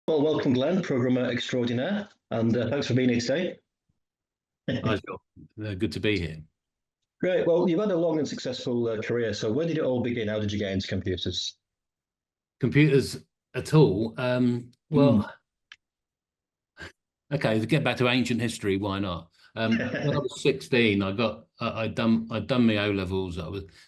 Well, welcome, Glenn, programmer extraordinaire, and thanks for being here today. Hi, Phil. Good to be here. Great. Well, you've had a long and successful career. So, where did it all begin? How did you get into computers? Computers at all? Okay, to get back to ancient history, why not? When I was 16, I'd done my O levels.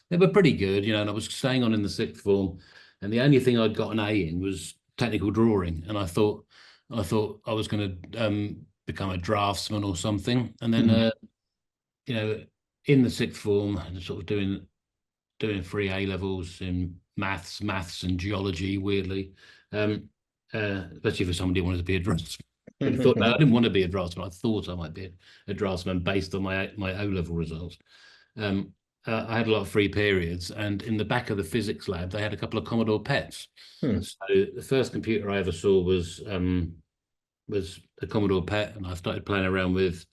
They were pretty good, and I was staying on in the sixth form, and the only thing I'd got an A in was technical drawing, and I thought I was going to become a draftsman or something, and then in the sixth form, sort of doing three A levels in maths and geology, weirdly, especially for somebody who wanted to be a draftsman. I thought, no, I didn't want to be a draftsman. I thought I might be a draftsman based on my O level results. I had a lot of free periods, and in the back of the physics lab, they had a couple of Commodore PETs. So the first computer I ever saw was a Commodore PET, and I started playing around with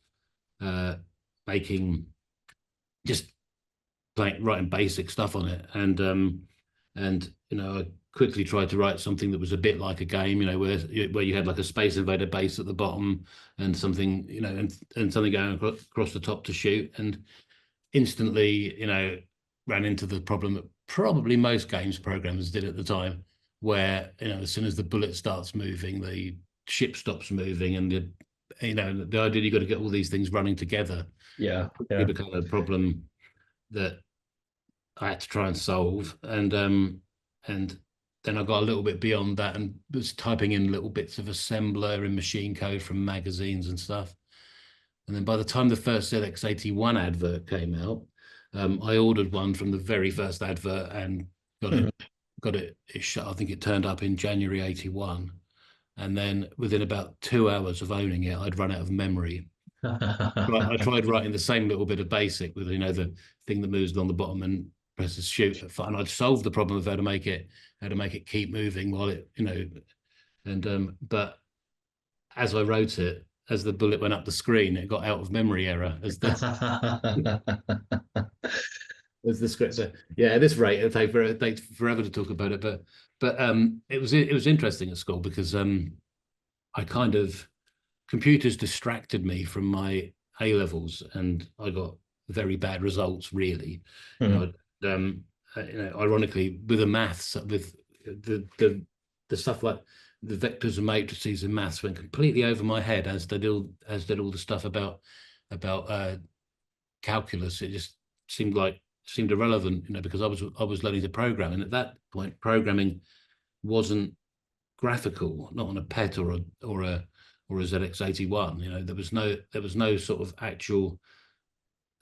writing basic stuff on it, and I quickly tried to write something that was a bit like a game, where you had like a Space Invader base at the bottom and something, and something going across the top to shoot, and instantly, ran into the problem that probably most games programmers did at the time, where as soon as the bullet starts moving, the ship stops moving, and the idea you got to get all these things running together. It became a problem that I had to try and solve, and then I got a little bit beyond that and was typing in little bits of assembler in machine code from magazines and stuff. And then by the time the first ZX81 advert came out, I ordered one from the very first advert and got it. I think it turned up in January 81, and then within about 2 hours of owning it, I'd run out of memory. I tried writing the same little bit of basic with the thing that moves on the bottom and presses shoot, and I'd solved the problem of how to make it keep moving while it but as I wrote it, as the bullet went up the screen, it got out of memory error as the as the script. Yeah, at this rate, it'll take forever to talk about it, but it was interesting at school because computers distracted me from my A levels, and I got very bad results, really. Ironically, with the maths, with the stuff like the vectors and matrices in maths went completely over my head, as did all the stuff about calculus. It just seemed irrelevant, because I was learning to program, and at that point, programming wasn't graphical, not on a PET or a ZX81. There was no sort of actual,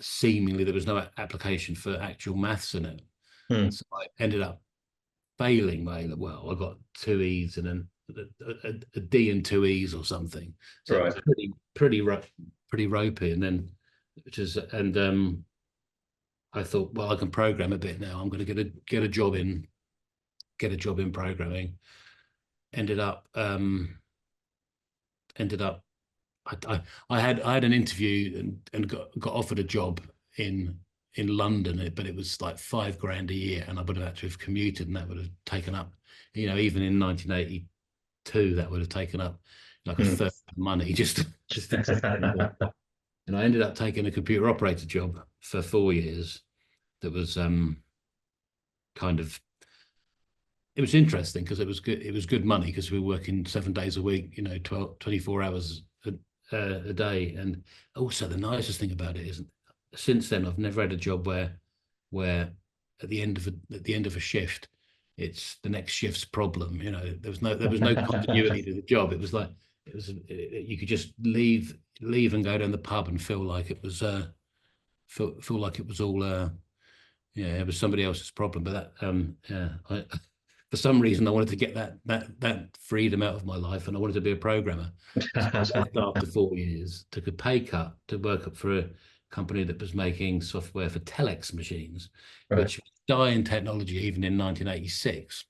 seemingly there was no application for actual maths in it. So I ended up failing my well. I got 2 E's and then a D and 2 E's or something. So it was pretty ropey. And then I thought, well, I can program a bit now. I'm going to get a job in programming. Ended up I had an interview and got offered a job in London, but it was like $5,000 a year, and I would have had to have commuted, and that would have taken up, even in 1982, that would have taken up like a third of the money just and I ended up taking a computer operator job for 4 years. That was it was interesting because it was good money, because we were working 7 days a week, 24 hours a day. And also the nicest thing about it is, since then I've never had a job where at the end of a shift, it's the next shift's problem. There was no continuity to the job. It was like you could just leave and go down the pub and feel like it was feel like it was all it was somebody else's problem. But that for some reason I wanted to get that freedom out of my life, and I wanted to be a programmer. So after 4 years, took a pay cut to work up for a company that was making software for telex machines, which was dying technology even in 1986.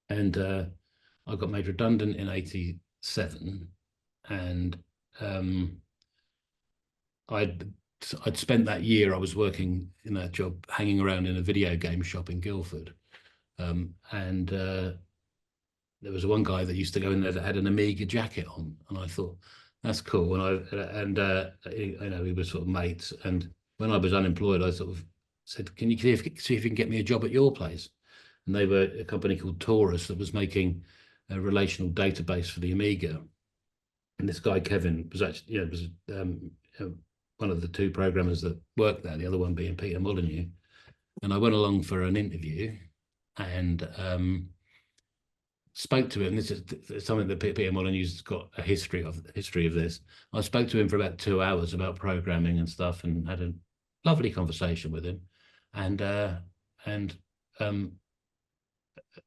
And I got made redundant in 87, and I'd spent that year I was working in that job hanging around in a video game shop in Guildford. And there was one guy that used to go in there that had an Amiga jacket on, and I thought that's cool. We were sort of mates. And when I was unemployed, I sort of said, "Can you see if you can get me a job at your place?" And they were a company called Taurus that was making a relational database for the Amiga. And this guy Kevin was actually, one of the two programmers that worked there. The other one being Peter Molyneux. And I went along for an interview, and spoke to him. This is something that Peter Molyneux's got a history of this. I spoke to him for about 2 hours about programming and stuff, and had a lovely conversation with him. And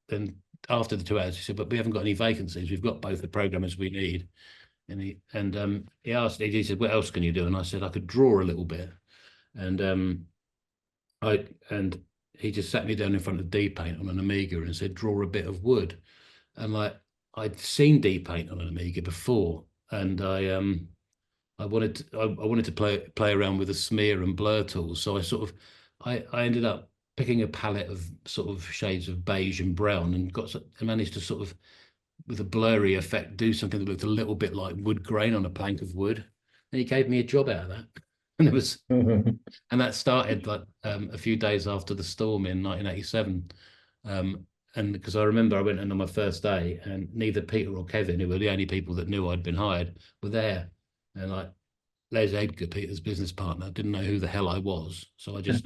then after the 2 hours, he said, "But we haven't got any vacancies. We've got both the programmers we need." And he said, "What else can you do?" And I said, "I could draw a little bit." And he just sat me down in front of D-Paint on an Amiga and said, "Draw a bit of wood." And like, I'd seen D-Paint on an Amiga before, and I wanted to play around with the smear and blur tools. So I ended up picking a palette of sort of shades of beige and brown, and managed to sort of, with a blurry effect, do something that looked a little bit like wood grain on a plank of wood. And he gave me a job out of that. And and that started like a few days after the storm in 1987. And because I remember I went in on my first day, and neither Peter or Kevin, who were the only people that knew I'd been hired, were there. And like, Les Edgar, Peter's business partner, didn't know who the hell I was. So I just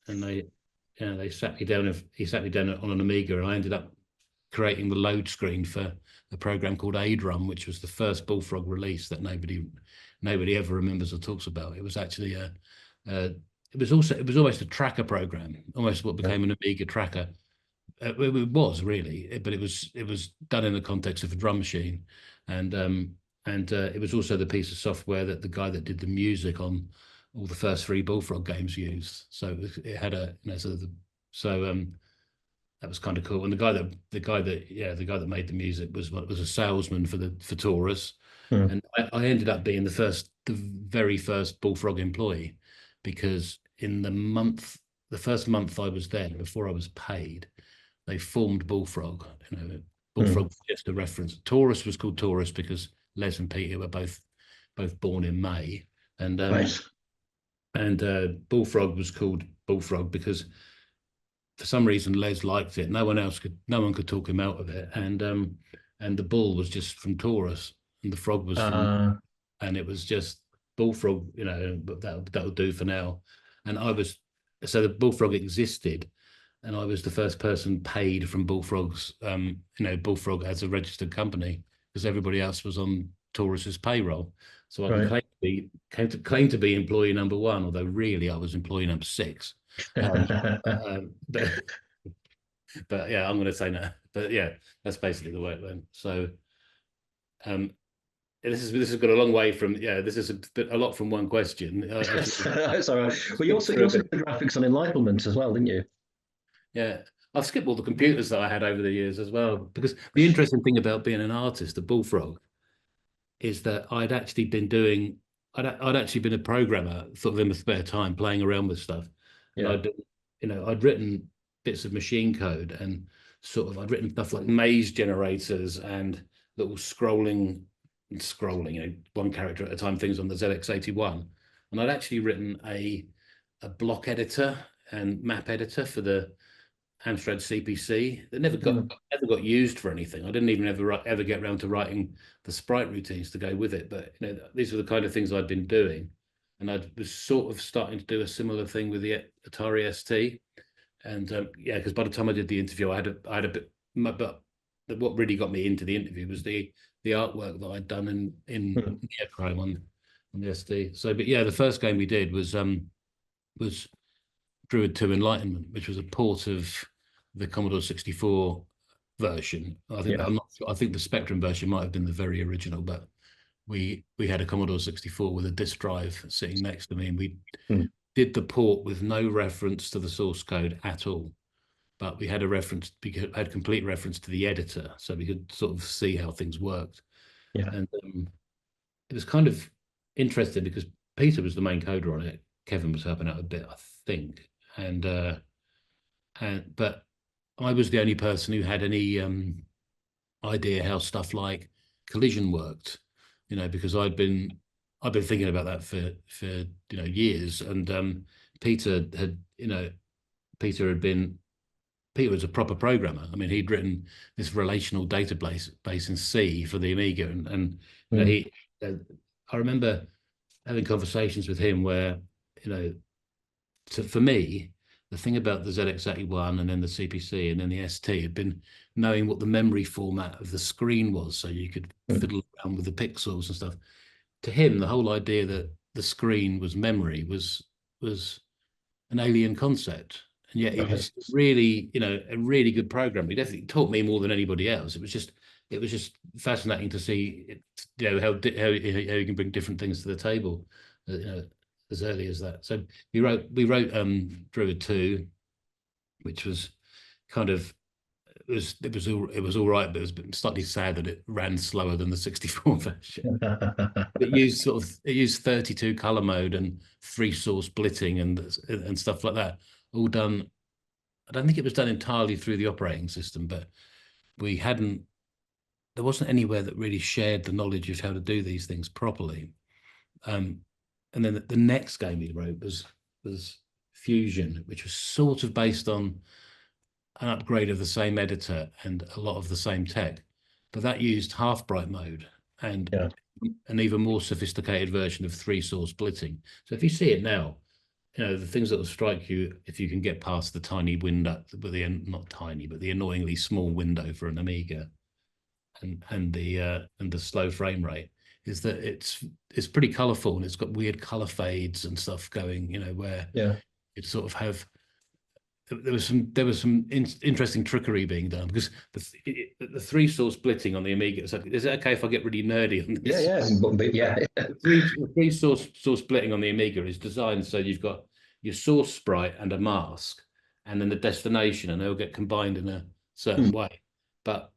and they sat me down. He sat me down on an Amiga, and I ended up creating the load screen for a program called ADRUM, which was the first Bullfrog release that nobody ever remembers or talks about. It was actually it was almost a tracker program, almost what became an Amiga tracker. It was really, but it was done in the context of a drum machine, and it was also the piece of software that the guy that did the music on all the first 3 Bullfrog games used. So it had a, that was kind of cool. And the guy that made the music was a salesman for Taurus. And I ended up being the very first Bullfrog employee, because in the first month I was there, before I was paid, they formed Bullfrog. Bullfrog was just a reference. Taurus was called Taurus because Les and Peter were both born in May, and Nice. Bullfrog was called Bullfrog because for some reason Les liked it. No one could talk him out of it, and the bull was just from Taurus, and the frog was from, and it was just Bullfrog. But that'll do for now. And so the Bullfrog existed, and I was the first person paid from Bullfrog's, Bullfrog as a registered company, because everybody else was on Taurus's payroll. So I can claim to be employee number 1, although really I was employee number 6. But yeah, I'm going to say no. But yeah, that's basically the way it went. So this has got a long way from, this is a lot from one question. That's all right. Well, you also did graphics on Enlightenment as well, didn't you? Yeah, I've skipped all the computers that I had over the years as well, because the interesting thing about being an artist at Bullfrog is that I'd actually been a programmer, sort of in my spare time, playing around with stuff. Yeah. And I'd written bits of machine code, and I'd written stuff like maze generators and little scrolling, one character at a time things on the ZX81. And I'd actually written a block editor and map editor for the Amstrad CPC that never got used for anything. I didn't even ever get around to writing the sprite routines to go with it. But these were the kind of things I'd been doing, and I was sort of starting to do a similar thing with the Atari ST. And because by the time I did the interview, I had a bit. But what really got me into the interview was the artwork that I'd done in Neochrome on the ST. So, but yeah, the first game we did was Druid 2 Enlightenment, which was a port of the Commodore 64 version. I think the Spectrum version might have been the very original, but we had a Commodore 64 with a disk drive sitting next to me, and we did the port with no reference to the source code at all. But we had complete reference to the editor, so we could sort of see how things worked. Yeah. And it was kind of interesting because Peter was the main coder on it. Kevin was helping out a bit, I think. But I was the only person who had any idea how stuff like collision worked, because I'd been thinking about that for years, and Peter had you know Peter had been Peter was a proper programmer. I mean, he'd written this relational database base in C for the Amiga, and Mm. he. I remember having conversations with him where, you know, for me, the thing about the ZX81 and then the CPC and then the ST had been knowing what the memory format of the screen was, so you could Mm. fiddle around with the pixels and stuff. To him, the whole idea that the screen was memory was an alien concept. And yet he Right. was really, a really good programmer. He definitely taught me more than anybody else. It was just fascinating to see, how you can bring different things to the table, as early as that. So we wrote Druid 2, which was kind of it was all right, but it was slightly sad that it ran slower than the 64 version. It used 32 color mode and three source splitting and stuff like that, all done. I don't think it was done entirely through the operating system, but we hadn't. There wasn't anywhere that really shared the knowledge of how to do these things properly. Um, and then the next game we wrote was Fusion, which was sort of based on an upgrade of the same editor and a lot of the same tech, but that used half bright mode and Yeah. an even more sophisticated version of three source splitting. So if you see it now, the things that will strike you if you can get past the tiny window, but not tiny, but the annoyingly small window for an Amiga, and the slow frame rate, is that it's pretty colourful and it's got weird colour fades and stuff going, where Yeah. it sort of have there was some interesting trickery being done, because the three source splitting on the Amiga. Is it okay if I get really nerdy on Yeah. this? Yeah. But yeah. The three source splitting on the Amiga is designed so you've got your source sprite and a mask, and then the destination, and they'll get combined in a certain Mm. way. But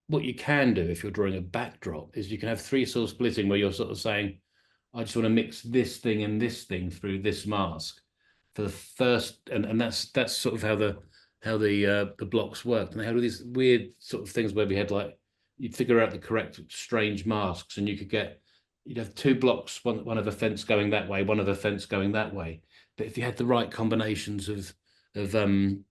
what you can do if you're drawing a backdrop is you can have three source splitting where you're sort of saying, I just want to mix this thing and this thing through this mask for the first, and that's sort of how the blocks worked. And they had all these weird sort of things where we had, like, you'd figure out the correct strange masks, and you'd have two blocks, one of a fence going that way, one of a fence going that way. But if you had the right combinations of um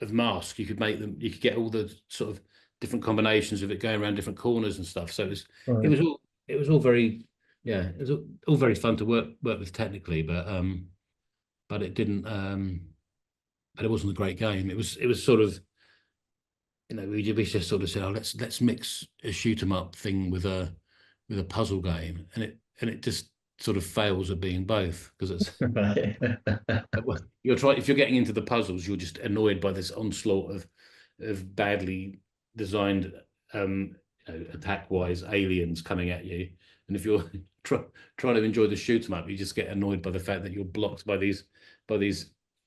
of masks, you could get all the sort of different combinations of it going around different corners and stuff. So it Right. was all it was all very, yeah, it was all very fun to work with technically, but it didn't but it wasn't a great game. It was sort of, we just sort of said, oh, let's mix a shoot 'em up thing with a puzzle game, and it just sort of fails at being both, because it's Right. well, if you're getting into the puzzles, you're just annoyed by this onslaught of badly designed, attack wise aliens coming at you. And if you're trying to enjoy the shoot 'em up, you just get annoyed by the fact that you're blocked by these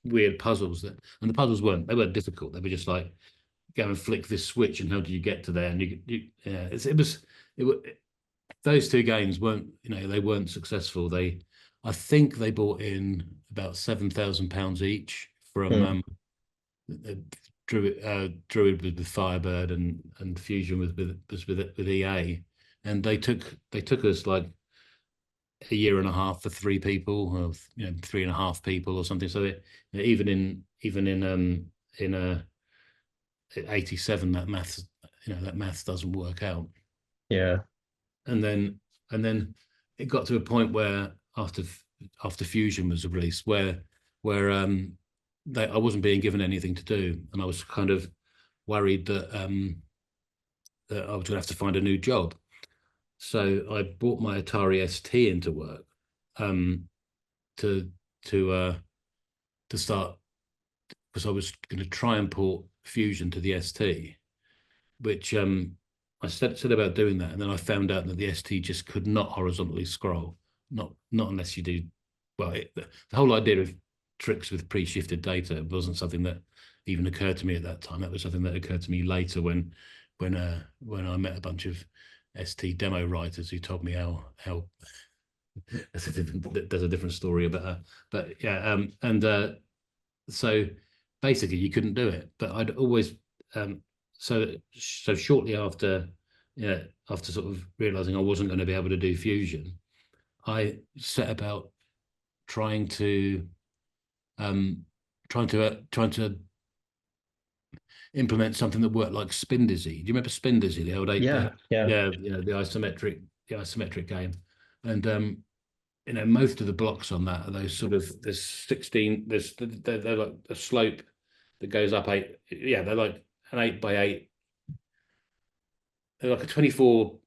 weird puzzles. And the puzzles weren't difficult. They were just like, go and flick this switch, and how do you get to there? And yeah, those two games they weren't successful. I think they bought in about £7,000 each from Mm. Druid with Firebird, and Fusion with EA, and they took us like a year and a half for three people, or 3.5 people or something. So even in a 87, that maths doesn't work out. Yeah. And then it got to a point where after Fusion was released, where I wasn't being given anything to do, and I was kind of worried that I was going to have to find a new job. So I brought my Atari ST into work, um, to to uh, to start, because I was going to try and port Fusion to the ST, which I said about doing that, and then I found out that the ST just could not horizontally scroll, not unless you do. Well, the whole idea of tricks with pre-shifted data wasn't something that even occurred to me at that time. That was something that occurred to me later when I met a bunch of ST demo writers who told me how there's a different story about her. But yeah, and so basically you couldn't do it. But I'd always so shortly after, after sort of realizing I wasn't going to be able to do fusion, I set about trying to trying to implement something that worked like Spin Dizzy. Do you remember Spin Dizzy, the old Yeah, yeah, the isometric game? And most of the blocks on that are those sort of, there's 16, they're like a slope that goes up eight. Yeah, they're like an 8 by 8. They're like a 24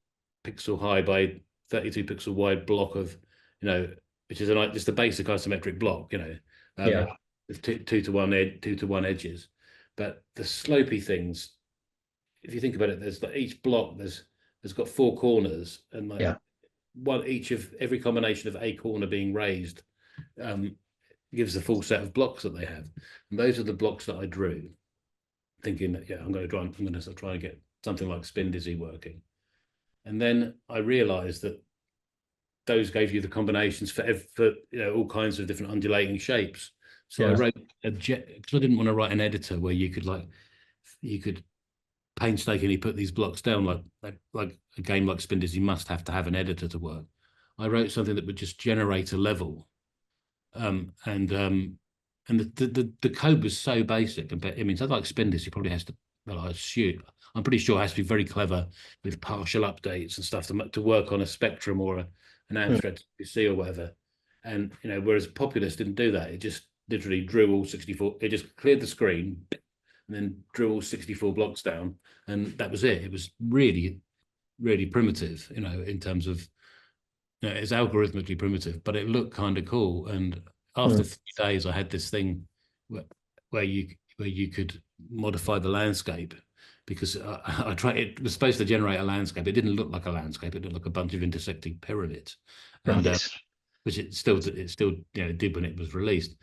pixel high by 32 pixel wide block of, which is just a basic isometric block, yeah, with two to one edges. But the slopey things, if you think about it, there's like each block there's got 4 corners, and like yeah. each of every combination of a corner being raised gives the full set of blocks that they have. And those are the blocks that I drew, thinking that I'm going to try and get something like Spin Dizzy working. And then I realized that those gave you the combinations for all kinds of different undulating shapes. So I wrote because I didn't want to write an editor where you could painstakingly put these blocks down, like a game like Spin Dizzy must have to have an editor to work. I wrote something that would just generate a level, and the code was so basic. And I mean, something like Spin Dizzy probably has to. Well, I'm pretty sure it has to be very clever with partial updates and stuff to work on a Spectrum or an Amstrad PC or whatever. And whereas Populous didn't do that. It just literally drew all 64. It just cleared the screen and then drew all 64 blocks down, and that was it. It was really, really primitive, in terms of, it's algorithmically primitive, but it looked kind of cool. And after 3 days, I had this thing where you could modify the landscape, because I tried. It was supposed to generate a landscape. It didn't look like a landscape. It looked like a bunch of intersecting pyramids, and which it still did when it was released.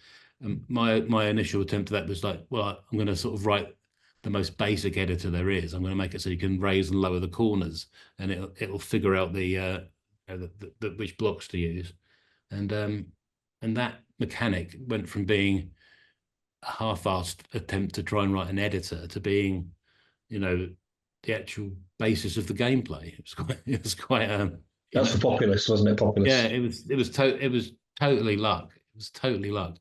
My initial attempt at that was like, well, I'm going to sort of write the most basic editor there is. I'm going to make it so you can raise and lower the corners, and it'll figure out the which blocks to use, and that mechanic went from being a half-assed attempt to try and write an editor to being, the actual basis of the gameplay. It was quite. That's for Populous, wasn't it? Populous. Yeah, it was totally luck. It was totally luck.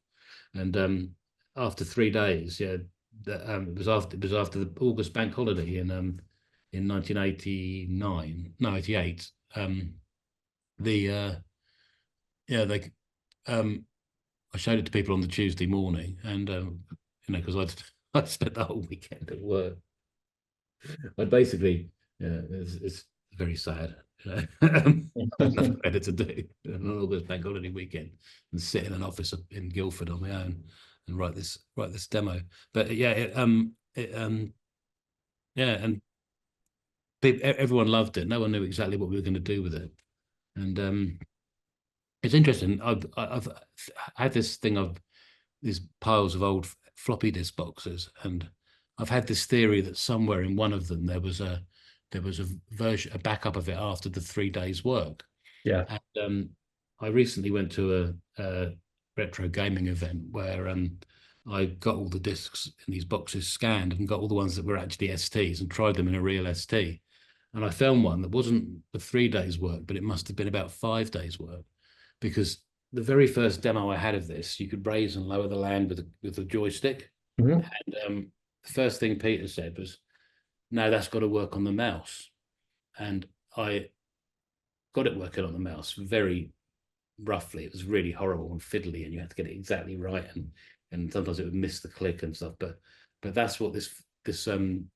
And after 3 days, it was after the August bank holiday in 1989, no, 88. I showed it to people on the Tuesday morning, and because I'd spent the whole weekend at work. But basically, it's very sad. Nothing better to do on August bank holiday weekend and sit in an office in Guildford on my own and write this demo. But and everyone loved it. No one knew exactly what we were going to do with it, and it's interesting. I've had this thing of these piles of old floppy disk boxes, and I've had this theory that somewhere in one of them there was a version, a backup of it after the 3 days work. Yeah. And I recently went to a retro gaming event where I got all the discs in these boxes scanned and got all the ones that were actually STs and tried them in a real ST. And I found one that wasn't the 3 days work, but it must have been about 5 days work, because the very first demo I had of this, you could raise and lower the land with a joystick. Mm-hmm. And the first thing Peter said was, "No, that's got to work on the mouse." And I got it working on the mouse very roughly. It was really horrible and fiddly, and you had to get it exactly right, and sometimes it would miss the click and stuff. But that's what this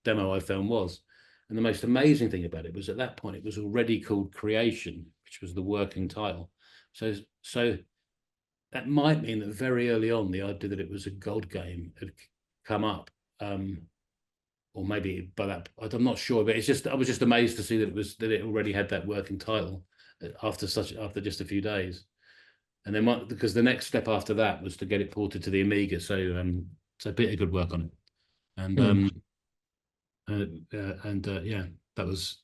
demo I found was. And the most amazing thing about it was, at that point it was already called Creation, which was the working title. So that might mean that very early on the idea that it was a God game had come up. Or maybe by that, I'm not sure, but I was just amazed to see that it already had that working title after just a few days. And then because the next step after that was to get it ported to the Amiga. So Peter could work on it, and that was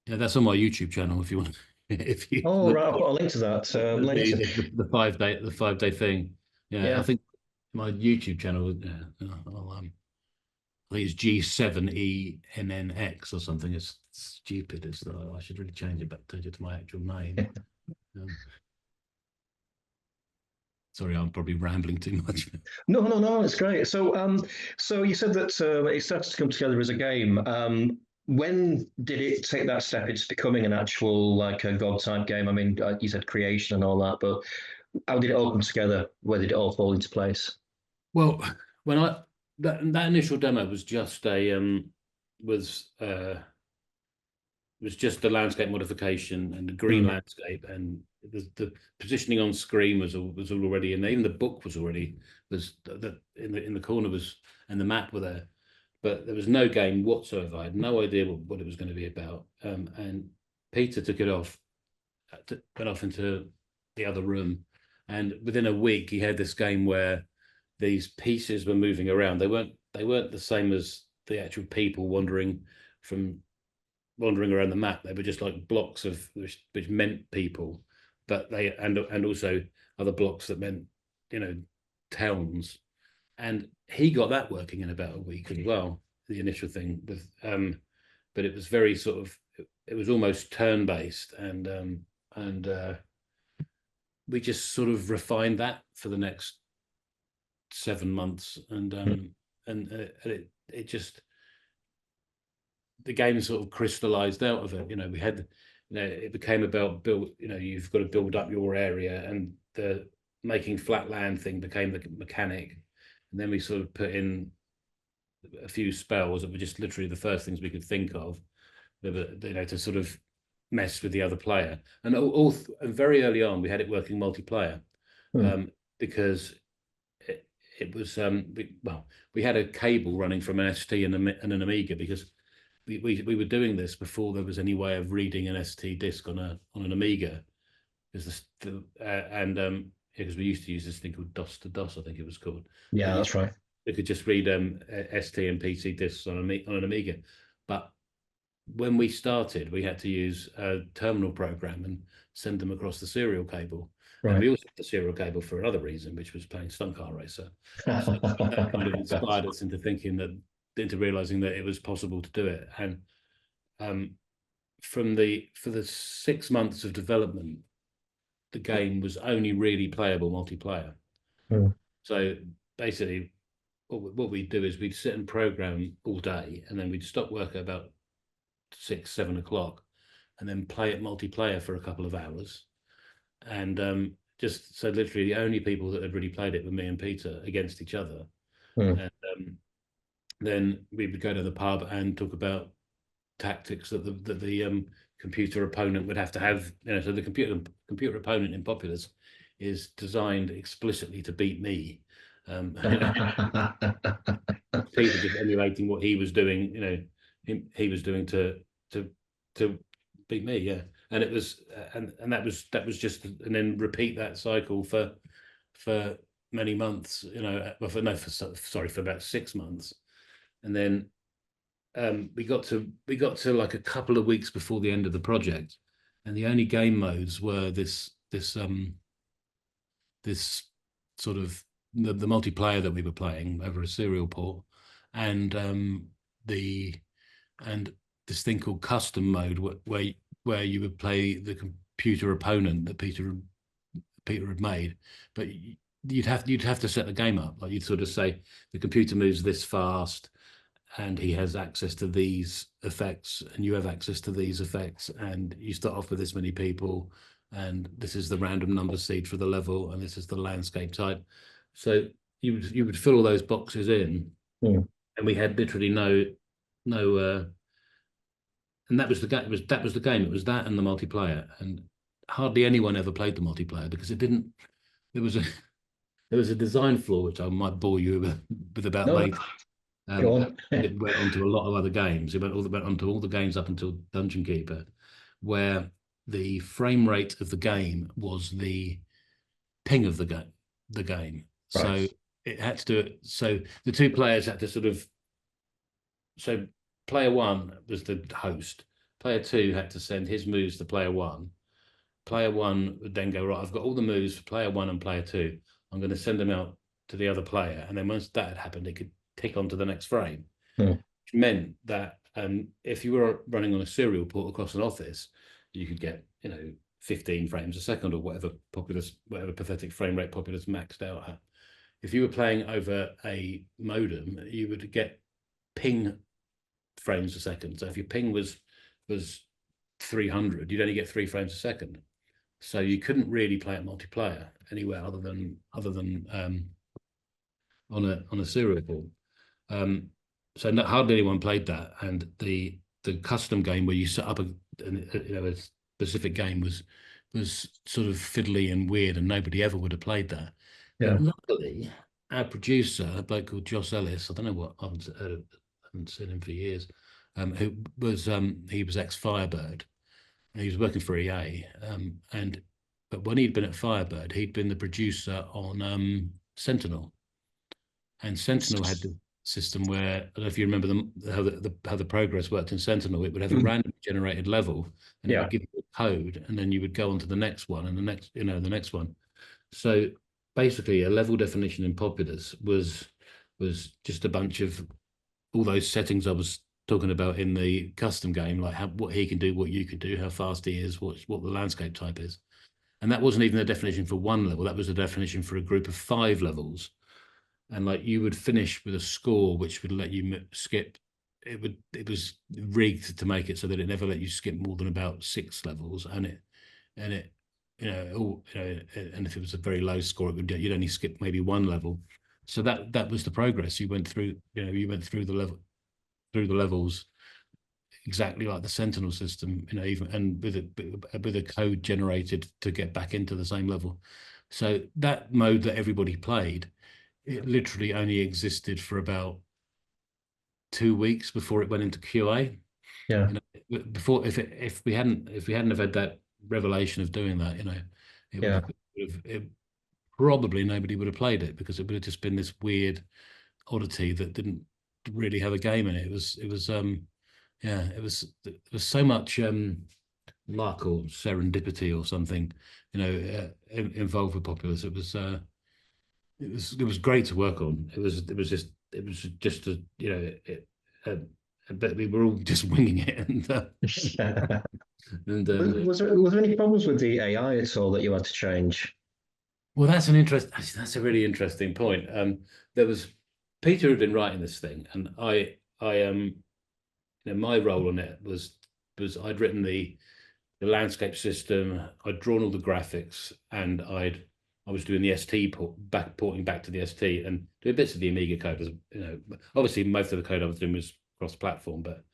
that's on my YouTube channel if you want. If you right, I'll put a link to that later. The 5 day thing. Yeah, I think my YouTube channel. I think it's G7ENNX or something. It's stupid. I should really change it to my actual name. Um, sorry, I'm probably rambling too much. No, it's great. So you said that it started to come together as a game. When did it take that step into becoming an actual like a God type game? I mean, you said creation and all that, but how did it all come together? Where did it all fall into place? Well, when that initial demo was just a was was just the landscape modification and the green landscape, and the positioning on screen was already in there. Even the book was already in the corner was, and the map were there, but there was no game whatsoever. I had no idea what it was going to be about. And Peter took it off, went off into the other room, and within a week he had this game where these pieces were moving around. They weren't the same as the actual people wandering around the map. They were just like blocks of which meant people, but they and also other blocks that meant towns. And he got that working in about a week as well. The initial thing with but it was very sort of, it was almost turn based, and we just sort of refined that for the next 7 months, it just, the game sort of crystallized out of it. We had, it became about you've got to build up your area, and the making flat land thing became the mechanic. And then we sort of put in a few spells that were just literally the first things we could think of, to sort of mess with the other player. And and very early on, we had it working multiplayer, because it was we had a cable running from an ST and an Amiga, because we were doing this before there was any way of reading an ST disc on an Amiga, because because we used to use this thing called DOS to DOS, I think it was called. Yeah, that's right. We could just read ST and PC discs on an Amiga, but when we started, we had to use a terminal program and send them across the serial cable. Right. And we also had the serial cable for another reason, which was playing Stunt Car Racer. So that kind of inspired us into realizing that it was possible to do it. And for the 6 months of development, the game was only really playable multiplayer. So basically, what we'd do is we'd sit and program all day, and then we'd stop work at about 6-7 o'clock, and then play it multiplayer for a couple of hours. And just so literally the only people that had really played it were me and Peter against each other. And then we would go to the pub and talk about tactics that the computer opponent would have to have. So the computer opponent in Populous is designed explicitly to beat me. Peter just emulating what he was doing, he was doing to beat me, yeah. And it was and that was just, and then repeat that cycle for many months, for about 6 months. And then we got to like a couple of weeks before the end of the project, and the only game modes were this sort of the multiplayer that we were playing over a serial port, and this thing called custom mode, where you would play the computer opponent that Peter had made, but you'd have to set the game up. Like, you'd sort of say the computer moves this fast, and he has access to these effects, and you have access to these effects, and you start off with this many people, and this is the random number seed for the level, and this is the landscape type. So you would fill all those boxes in, and we had literally no and that was the game. That was the game. It was that and the multiplayer, and hardly anyone ever played the multiplayer because it didn't. There was a design flaw which I might bore you with about later. Go on. It went onto a lot of other games. It went onto all the games up until Dungeon Keeper, where the frame rate of the game was the ping of the game. Right. So it had to do it. So the two players had to sort of. So player one was the host. Player two had to send his moves to player one. Player one would then go, right, I've got all the moves for player one and player two. I'm going to send them out to the other player. And then once that had happened, it could tick on to the next frame. Hmm. which meant that if you were running on a serial port across an office, you could get 15 frames a second or whatever pathetic frame rate Populous maxed out at. If you were playing over a modem, you would get ping frames a second. So if your ping was 300, you'd only get 3 frames a second. So you couldn't really play it multiplayer anywhere other than on a serial port. So hardly anyone played that, and the custom game where you set up a specific game was sort of fiddly and weird, and nobody ever would have played that. Yeah. But luckily, our producer, a bloke called Josh Ellis, I don't know what, I haven't seen him for years, who was he was ex-Firebird, and he was working for EA, but when he'd been at Firebird, he'd been the producer on Sentinel, and Sentinel had the system where, I don't know if you remember how the progress worked in Sentinel. It would have a random generated level, and it would give you a code, and then you would go on to the next one and the next one. So basically, a level definition in Populous was just a bunch of all those settings I was talking about in the custom game, like what he can do, what you can do, how fast he is, what the landscape type is. And that wasn't even a definition for one level. That was a definition for a group of 5 levels. And like you would finish with a score which would let you skip. It was rigged to make it so that it never let you skip more than about 6 levels, and and if it was a very low score, you'd only skip maybe 1 level. So that was the progress you went through. You went through the levels exactly like the Sentinel system. Even and with a code generated to get back into the same level. So that mode that everybody played, it literally only existed for about 2 weeks before it went into QA. Yeah. Before, if we hadn't have had that revelation of doing that, it probably nobody would have played it, because it would have just been this weird oddity that didn't really have a game in it. It was so much luck or serendipity or something, involved with Populous. It was great to work on. It was just but we were all just winging it, and Was there any problems with the AI at all that you had to change? well, that's a really interesting point. There was Peter had been writing this thing, and my role on it was I'd written the landscape system, I'd drawn all the graphics, and I was doing the ST porting back to the ST, and doing bits of the Amiga code. Obviously most of the code I was doing was cross-platform, but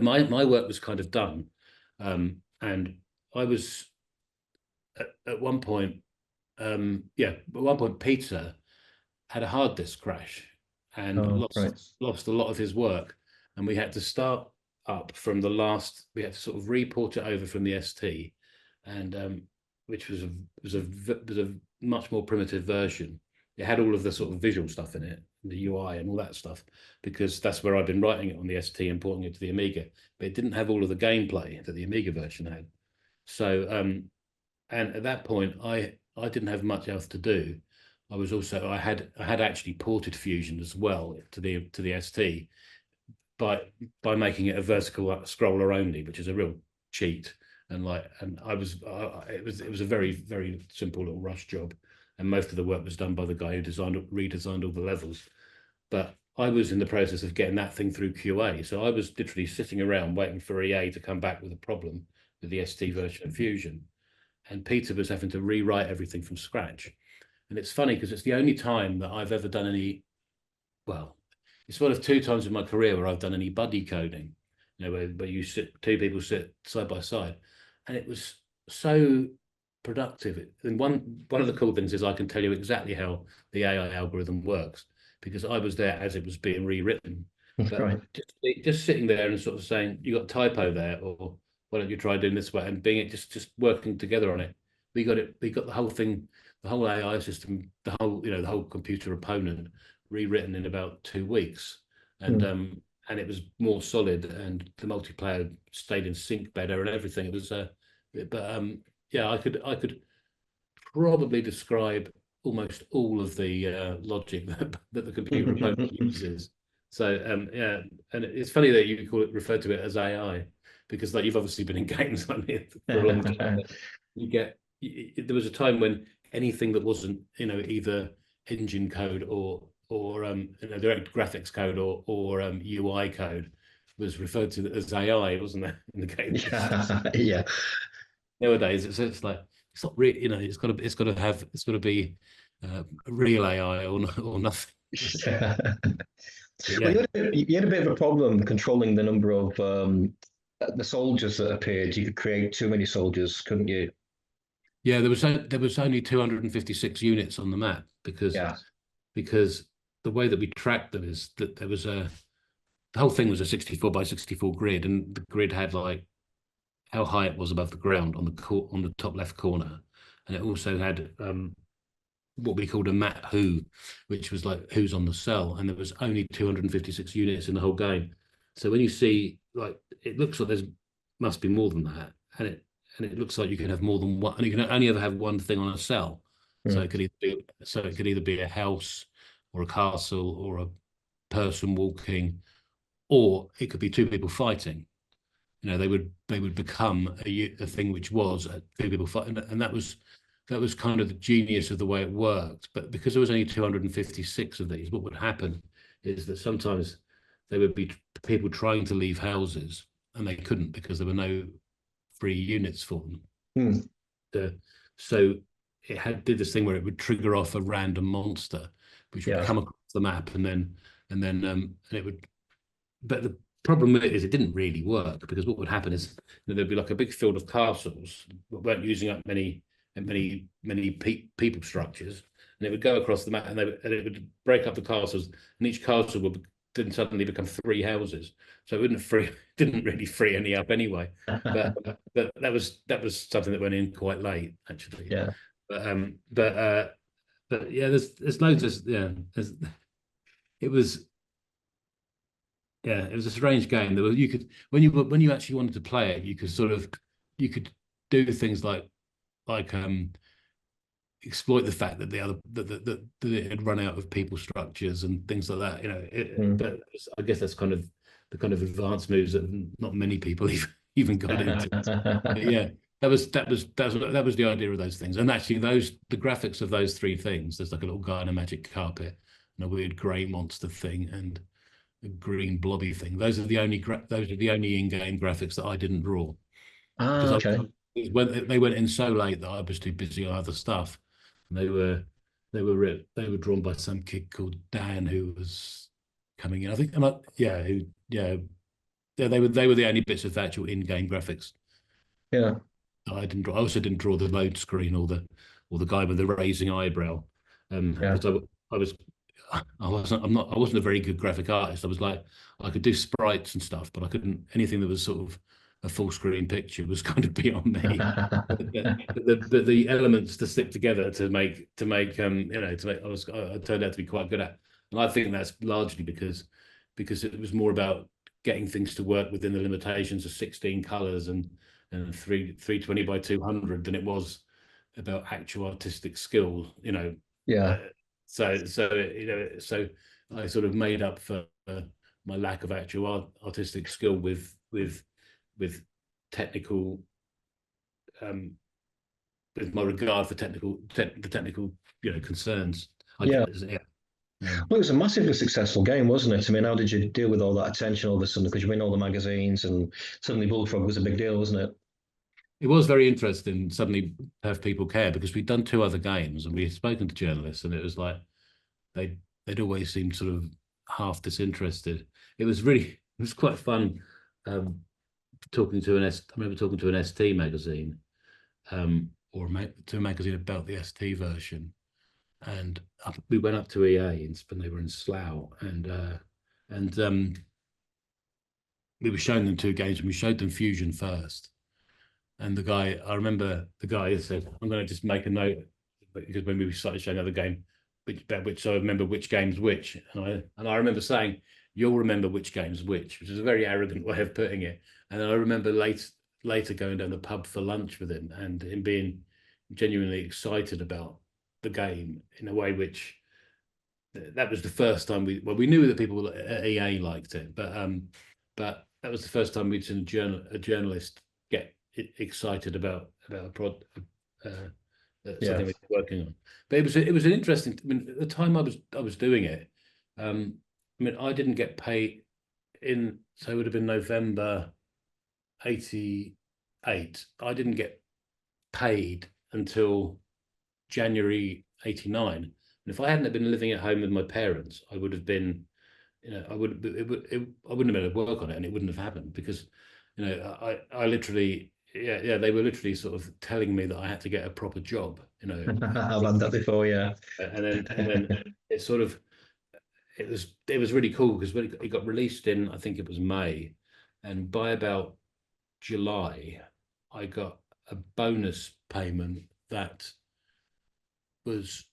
my work was kind of done, and I was at one point, Peter had a hard disk crash and lost a lot of his work, and we had to start up from the last. We had to sort of report it over from the ST, and which was a much more primitive version. It had all of the sort of visual stuff in it, the UI and all that stuff, because that's where I'd been writing it on the ST and porting it to the Amiga. But it didn't have all of the gameplay that the Amiga version had. So, and at that point, I didn't have much else to do. I had actually ported Fusion as well to the ST by making it a vertical scroller only, which is a real cheat. And it was a very, very simple little rush job, and most of the work was done by the guy who redesigned all the levels. But I was in the process of getting that thing through QA, so I was literally sitting around waiting for EA to come back with a problem with the ST version of Fusion, and Peter was having to rewrite everything from scratch. And it's funny because it's the only time that I've ever done any. Well, it's one of 2 times in my career where I've done any buddy coding, where you two people sit side by side, and it was so productive. And one of the cool things is I can tell you exactly how the AI algorithm works, because I was there as it was being rewritten. But just sitting there and sort of saying, you got a typo there, or why don't you try doing this way, and being it just working together on it. We got the whole thing, the whole AI system, the whole computer opponent rewritten in about 2 weeks, and it was more solid, and the multiplayer stayed in sync better, and everything. It was I could probably describe almost all of the logic that the computer opponent uses. So yeah, and it's funny that you refer to it as AI, because like you've obviously been in games like me for a long time. You get there was a time when anything that wasn't, either engine code or direct graphics code or UI code was referred to as AI, wasn't there, in the game? Yeah. Nowadays it's like it's not really, it's got to be real AI or nothing. Yeah. But Well, yeah. you had a bit of a problem controlling the number of the soldiers that appeared. You could create too many soldiers, couldn't you? Yeah, there was only 256 units on the map, because Yeah. because the way that we tracked them is that the whole thing was a 64 by 64 grid, and the grid had like how high it was above the ground on the top left corner, and it also had what we called a map who, which was like who's on the cell, and there was only 256 units in the whole game. So when you see, like, it looks like there's must be more than that, and it looks like you can have more than one, and you can only ever have one thing on a cell. So Hmm. it could either be a house or a castle or a person walking, or it could be two people fighting. They would become a thing which was two people fighting, and that was kind of the genius of the way it worked. But because there was only 256 of these, what would happen is that sometimes there would be people trying to leave houses, and they couldn't because there were no free units for them. Hmm. So it did this thing where it would trigger off a random monster, which would Yeah. come across the map, and it would. But the problem with it is it didn't really work, because what would happen is there'd be like a big field of castles that weren't using up many people structures, and it would go across the map, and it would break up the castles, and each castle would then suddenly become three houses. So it didn't really free any up anyway. But that was something that went in quite late, actually. Yeah. But yeah, there's loads of, yeah. It was it was a strange game. There was you could when you actually wanted to play it, you could do things like exploit the fact that that it had run out of people structures and things like that. Hmm. But I guess that's kind of the kind of advanced moves that not many people even got into. But yeah, that was the idea of those things. And actually, the graphics of those three things. There's like a little guy in a magic carpet and a weird grey monster thing and a green blobby thing. Those are the only in-game graphics that I didn't draw, because Okay. when they went in so late that I was too busy on other stuff. And they were drawn by some kid called Dan, who was coming in, I think. They were the only bits of actual in-game graphics Yeah. that I didn't draw. I also didn't draw the load screen or the guy with the raising eyebrow, Yeah. because I wasn't a very good graphic artist. I was like, I could do sprites and stuff, but I couldn't, anything that was sort of a full screen picture was kind of beyond me. But the elements to stick together I turned out to be quite good at. And I think that's largely because it was more about getting things to work within the limitations of 16 colors and 320 by 200 than it was about actual artistic skill. Yeah. Uh, so I sort of made up for my lack of actual artistic skill with technical, um, with my regard for the technical concerns. I Yeah. guess. Yeah. Well, it was a massively successful game, wasn't it? I mean, how did you deal with all that attention all of a sudden? Because you win all the magazines, and suddenly Bullfrog was a big deal, wasn't it? It was very interesting suddenly to have people care, because we'd done two other games and we had spoken to journalists, and it was like they'd always seemed sort of half disinterested. It was quite fun, um, I remember talking to an ST magazine, to a magazine about the ST version, and we went up to EA and they were in Slough, and we were showing them two games, and we showed them Fusion first. And I remember the guy said, "I'm going to just make a note," because when we started showing the other game, which I remember which game's which, and I remember saying, "You'll remember which game's which," is a very arrogant way of putting it. And I remember later going down the pub for lunch with him, and him being genuinely excited about the game in a way which that was the first time we knew that people at EA liked it, but that was the first time we'd seen a journalist get excited about something we were working on. But it was an interesting. I mean, at the time I was doing it, I mean, I didn't get paid so it would have been November '88. I didn't get paid until January '89. And if I hadn't been living at home with my parents, I would have been, I wouldn't have been able to work on it, and it wouldn't have happened because, I literally, they were literally sort of telling me that I had to get a proper job, I've had that before, yeah. and then it sort of, it was really cool because when it got released in, I think it was May, and by about July, I got a bonus payment that was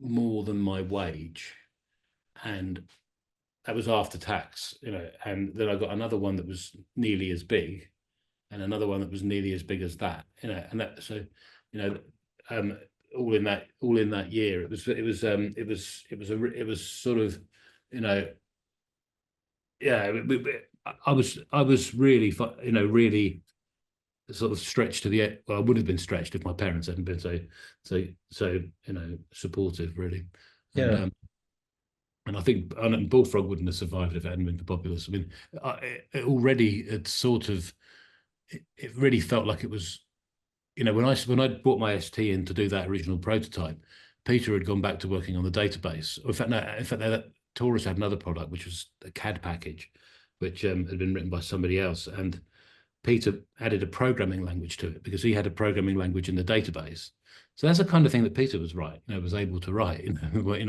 more than my wage, and that was after tax, and then I got another one that was nearly as big, and another one that was nearly as big as that, and that, so, all in that year, it was sort of, yeah, I was really, really sort of stretched to the end. Well, I would have been stretched if my parents hadn't been so supportive, really. Yeah. And I think Bullfrog wouldn't have survived if it hadn't been for Populous. I mean, it already had sort of, it really felt like it was, when I brought my ST in to do that original prototype, Peter had gone back to working on the database. In fact, Taurus had another product, which was a CAD package, which had been written by somebody else, and Peter added a programming language to it because he had a programming language in the database. So that's the kind of thing that Peter was able to write. I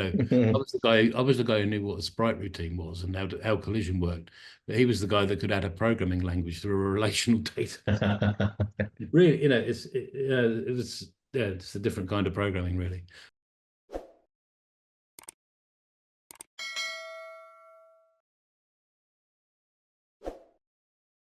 was the guy who knew what a sprite routine was and how collision worked. But he was the guy that could add a programming language through a relational data. Really, it's a different kind of programming, really.